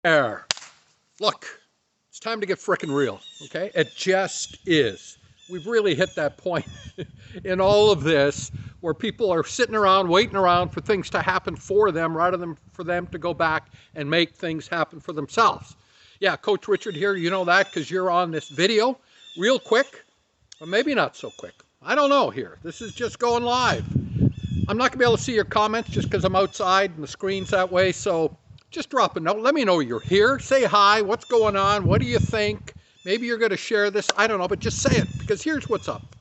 Air. Look, it's time to get frickin' real, okay? It just is. We've really hit that point in all of this where people are sitting around, waiting around for things to happen for them rather than for them to go back and make things happen for themselves. Yeah, Coach Richard here, you know that because you're on this video. Real quick, or maybe not so quick. I don't know here. This is just going live. I'm not going to be able to see your comments just because I'm outside and the screen's that way, so just drop a note. Let me know you're here. Say hi. What's going on? What do you think? Maybe you're going to share this. I don't know, but just say it because here's what's up.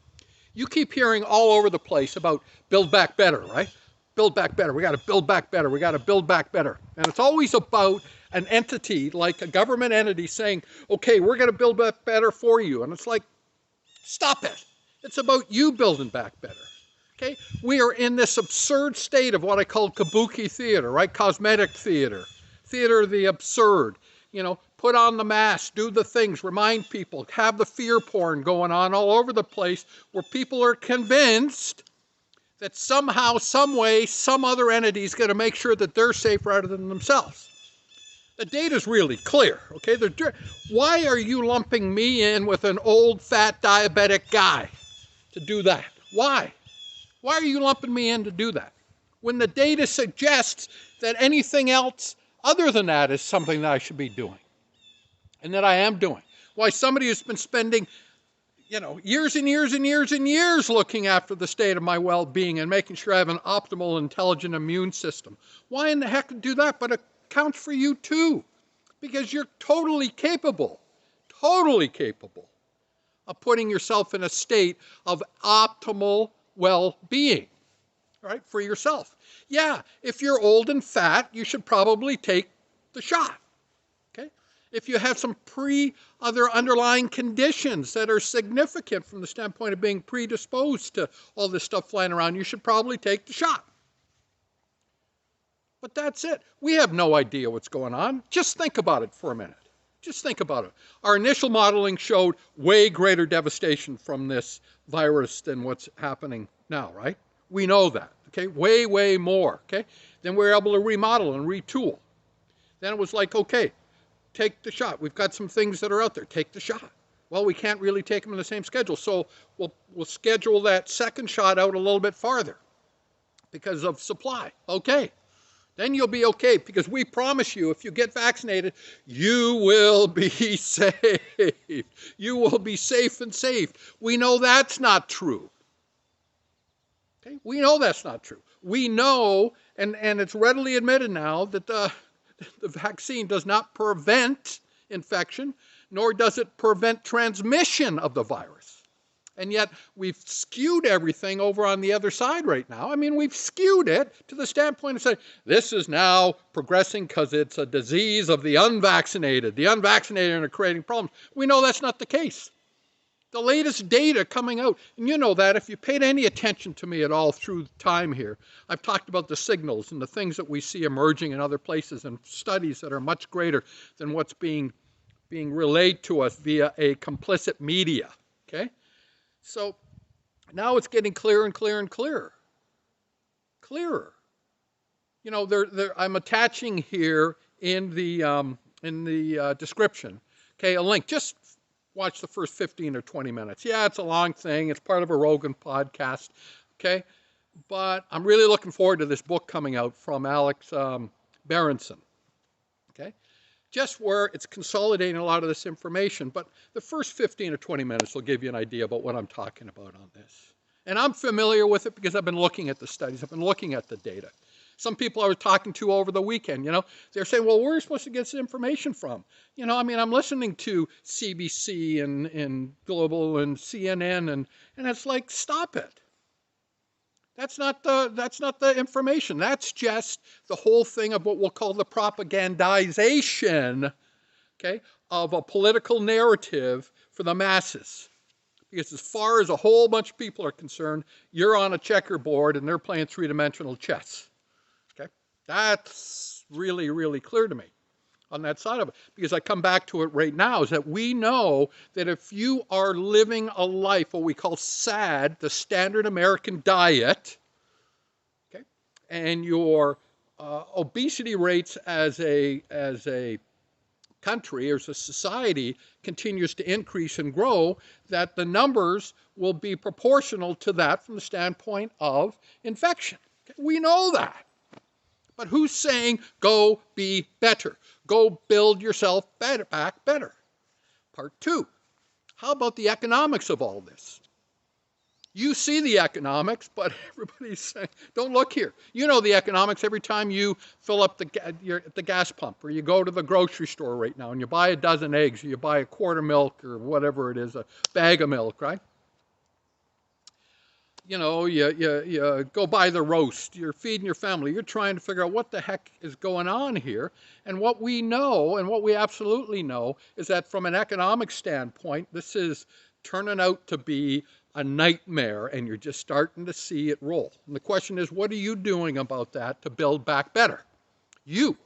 You keep hearing all over the place about build back better, right? Build back better. We got to build back better. We got to build back better. And it's always about an entity, like a government entity saying, okay, we're going to build back better for you. And it's like, stop it. It's about you building back better. Okay? We are in this absurd state of what I call kabuki theater, right? Cosmetic theater. Theater of the absurd. You know, put on the mask, do the things, remind people, have the fear porn going on all over the place where people are convinced that somehow, some way, some other entity is going to make sure that they're safe rather than themselves. The data's really clear, okay? Why are you lumping me in with an old, fat, diabetic guy to do that? Why? Why are you lumping me in to do that? When the data suggests that anything else other than that is something that I should be doing and that I am doing. Why somebody who's been spending, years and years and years and years looking after the state of my well-being and making sure I have an optimal, intelligent immune system. Why in the heck do that? But it counts for you too, because you're totally capable of putting yourself in a state of optimal well-being, right, for yourself. Yeah, if you're old and fat, you should probably take the shot, okay? If you have some other underlying conditions that are significant from the standpoint of being predisposed to all this stuff flying around, you should probably take the shot. But that's it. We have no idea what's going on. Just think about it for a minute. Just think about it. Our initial modeling showed way greater devastation from this virus than what's happening now, right? We know that, okay? Way, way more, okay? Then we were able to remodel and retool. Then it was like, okay, take the shot. We've got some things that are out there. Take the shot. Well, we can't really take them in the same schedule, so we'll schedule that second shot out a little bit farther because of supply. Okay. Then you'll be okay, because we promise you, if you get vaccinated, you will be safe. You will be safe and safe. We know that's not true. Okay? We know that's not true. We know, and it's readily admitted now, that the vaccine does not prevent infection, nor does it prevent transmission of the virus. And yet we've skewed everything over on the other side right now. I mean, we've skewed it to the standpoint of saying, this is now progressing because it's a disease of the unvaccinated. The unvaccinated are creating problems. We know that's not the case. The latest data coming out, and you know that if you paid any attention to me at all through time here, I've talked about the signals and the things that we see emerging in other places and studies that are much greater than what's being relayed to us via a complicit media, okay? So now it's getting clearer and clearer and clearer. Clearer. You know, I'm attaching here in the description, okay, a link. Just watch the first 15 or 20 minutes. Yeah, it's a long thing. It's part of a Rogan podcast, okay? But I'm really looking forward to this book coming out from Alex Berenson, okay? Just where it's consolidating a lot of this information, but the first 15 or 20 minutes will give you an idea about what I'm talking about on this. And I'm familiar with it because I've been looking at the studies, I've been looking at the data. Some people I was talking to over the weekend, they're saying, well, where are we supposed to get this information from? I'm listening to CBC and Global and CNN, and it's like, stop it. That's not the information. That's just the whole thing of what we'll call the propagandization, okay, of a political narrative for the masses. Because as far as a whole bunch of people are concerned, you're on a checkerboard and they're playing three-dimensional chess. Okay? That's really, really clear to me on that side of it. Because I come back to it right now, is that we know that if you are living a life, what we call SAD, the standard American diet, and your obesity rates as a country, as a society continues to increase and grow, that the numbers will be proportional to that from the standpoint of infection. We know that. But who's saying, go be better? Go build yourself back better. Part two, how about the economics of all this? You see the economics, but everybody's saying, don't look here. You know the economics every time you fill up the gas pump, or you go to the grocery store right now and you buy a dozen eggs, or you buy a quart of milk, or whatever it is, a bag of milk, right? You know, you go buy the roast, you're feeding your family, you're trying to figure out what the heck is going on here. And what we know, and what we absolutely know, is that from an economic standpoint, this is turning out to be a nightmare, and you're just starting to see it roll. And the question is, what are you doing about that to build back better? You.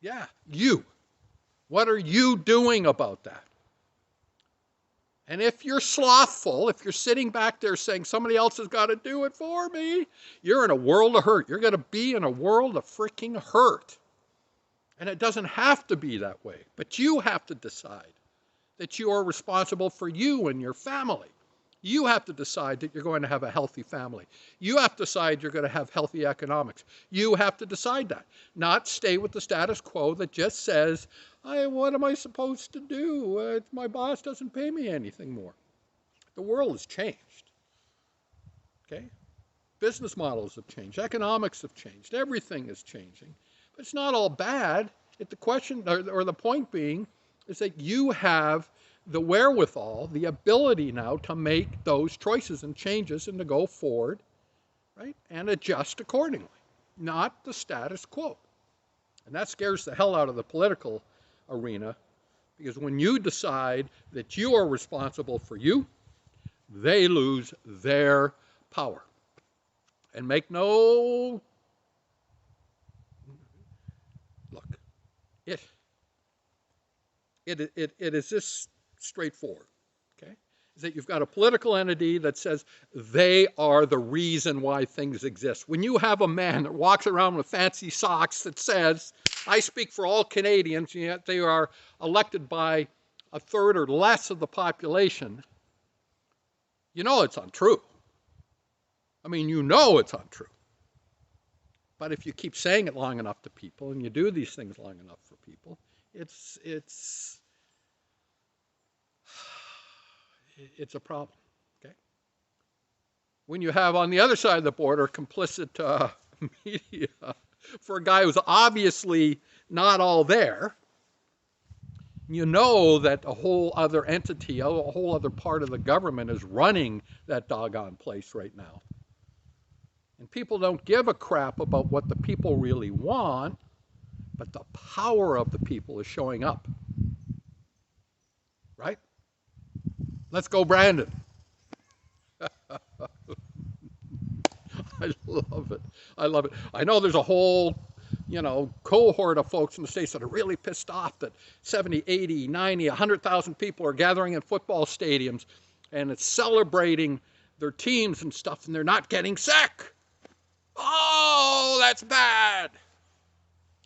Yeah, you. What are you doing about that? And if you're slothful, if you're sitting back there saying somebody else has got to do it for me, you're in a world of hurt. You're going to be in a world of freaking hurt. And it doesn't have to be that way, but you have to decide that you are responsible for you and your family. You have to decide that you're going to have a healthy family. You have to decide you're going to have healthy economics. You have to decide that, not stay with the status quo that just says, what am I supposed to do? My boss doesn't pay me anything more. The world has changed. Okay? Business models have changed. Economics have changed. Everything is changing. But it's not all bad. The question, or the point being, is that you have the wherewithal, the ability now to make those choices and changes and to go forward, right, and adjust accordingly, not the status quo. And that scares the hell out of the political arena, because when you decide that you are responsible for you, they lose their power. And make no, look, it is this straightforward, okay? Is that you've got a political entity that says they are the reason why things exist. When you have a man that walks around with fancy socks that says, I speak for all Canadians, and yet they are elected by a third or less of the population, you know it's untrue. I mean, you know it's untrue. But if you keep saying it long enough to people, and you do these things long enough for people, it's a problem, okay? When you have on the other side of the border complicit media for a guy who's obviously not all there, you know that a whole other entity, a whole other part of the government is running that doggone place right now. And people don't give a crap about what the people really want, but the power of the people is showing up. Right? Let's go, Brandon. I love it. I love it. I know there's a whole, cohort of folks in the States that are really pissed off that 70, 80, 90, 100,000 people are gathering in football stadiums and it's celebrating their teams and stuff, and they're not getting sick. Oh, that's bad.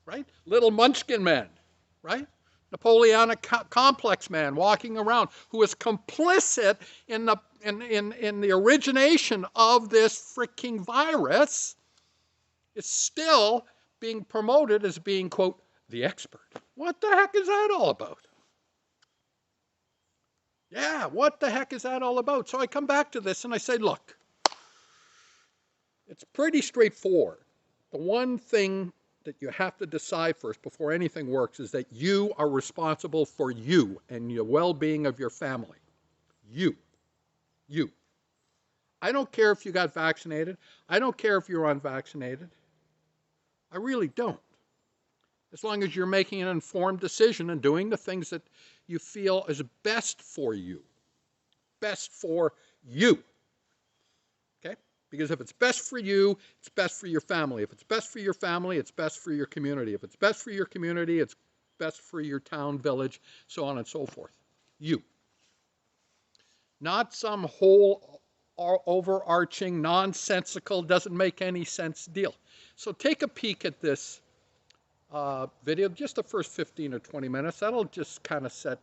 Right? Little munchkin men, right? Napoleonic complex man walking around who is complicit in the origination of this freaking virus is still being promoted as being, quote, the expert. What the heck is that all about? Yeah, what the heck is that all about? So I come back to this and I say, look, it's pretty straightforward. The one thing that you have to decide first before anything works is that you are responsible for you and the well-being of your family. You. I don't care if you got vaccinated. I don't care if you're unvaccinated. I really don't. As long as you're making an informed decision and doing the things that you feel is best for you. Best for you. Okay? Because if it's best for you, it's best for your family. If it's best for your family, it's best for your community. If it's best for your community, it's best for your town, village, so on and so forth. You. Not some whole overarching, nonsensical, doesn't make any sense deal. So take a peek at this video, just the first 15 or 20 minutes. That'll just kind of set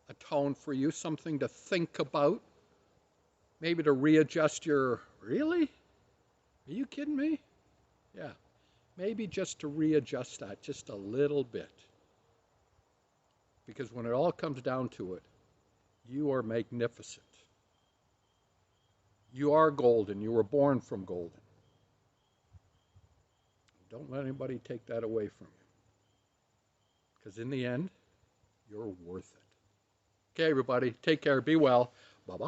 a tone for you, something to think about, maybe to readjust your, really? Are you kidding me? Yeah, maybe just to readjust that just a little bit. Because when it all comes down to it, you are magnificent. You are golden. You were born from golden. Don't let anybody take that away from you. Because in the end, you're worth it. Okay, everybody, take care. Be well. Bye bye.